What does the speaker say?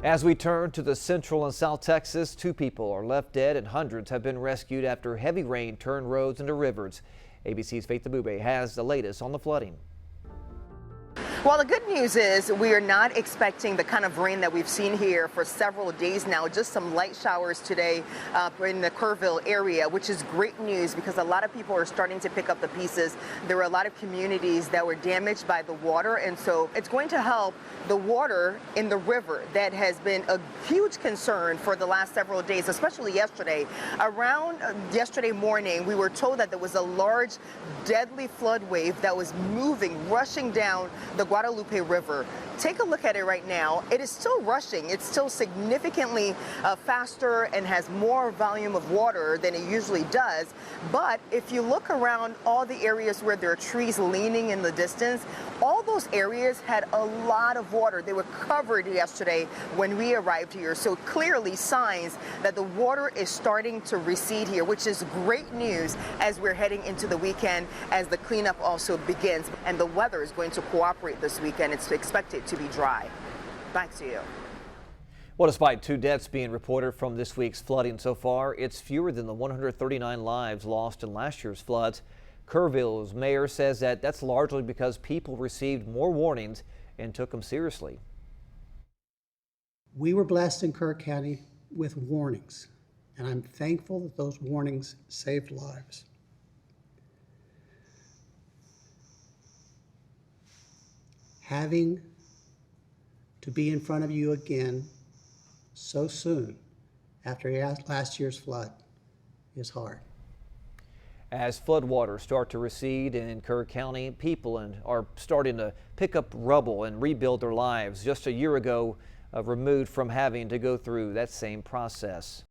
As we turn to the central and south Texas, 2 people are left dead and hundreds have been rescued after heavy rain turned roads into rivers. ABC's Faith Abube has the latest on the flooding. Well, the good news is we are not expecting the kind of rain that we've seen here for several days now. Just some light showers today in the Kerrville area, which is great news because a lot of people are starting to pick up the pieces. There were a lot of communities that were damaged by the water, and so it's going to help the water in the river that has been a huge concern for the last several days, especially yesterday. Around yesterday morning, we were told that there was a large, deadly flood wave that was moving, rushing down the Guadalupe River. Take a look at it right now. It is still rushing. It's still significantly faster and has more volume of water than it usually does. But if you look around all the areas where there are trees leaning in the distance, all those areas had a lot of water. They were covered yesterday when we arrived here. So clearly signs that the water is starting to recede here, which is great news as we're heading into the weekend, as the cleanup also begins. And the weather is going to cooperate this weekend. It's expected to be dry. Back to you. Well, despite 2 deaths being reported from this week's flooding so far, it's fewer than the 139 lives lost in last year's floods. Kerrville's mayor says that that's largely because people received more warnings and took them seriously. We were blessed in Kerr County with warnings, and I'm thankful that those warnings saved lives. Having to be in front of you again so soon after last year's flood is hard. As floodwaters start to recede in Kerr County, people are starting to pick up rubble and rebuild their lives just a year ago, removed from having to go through that same process.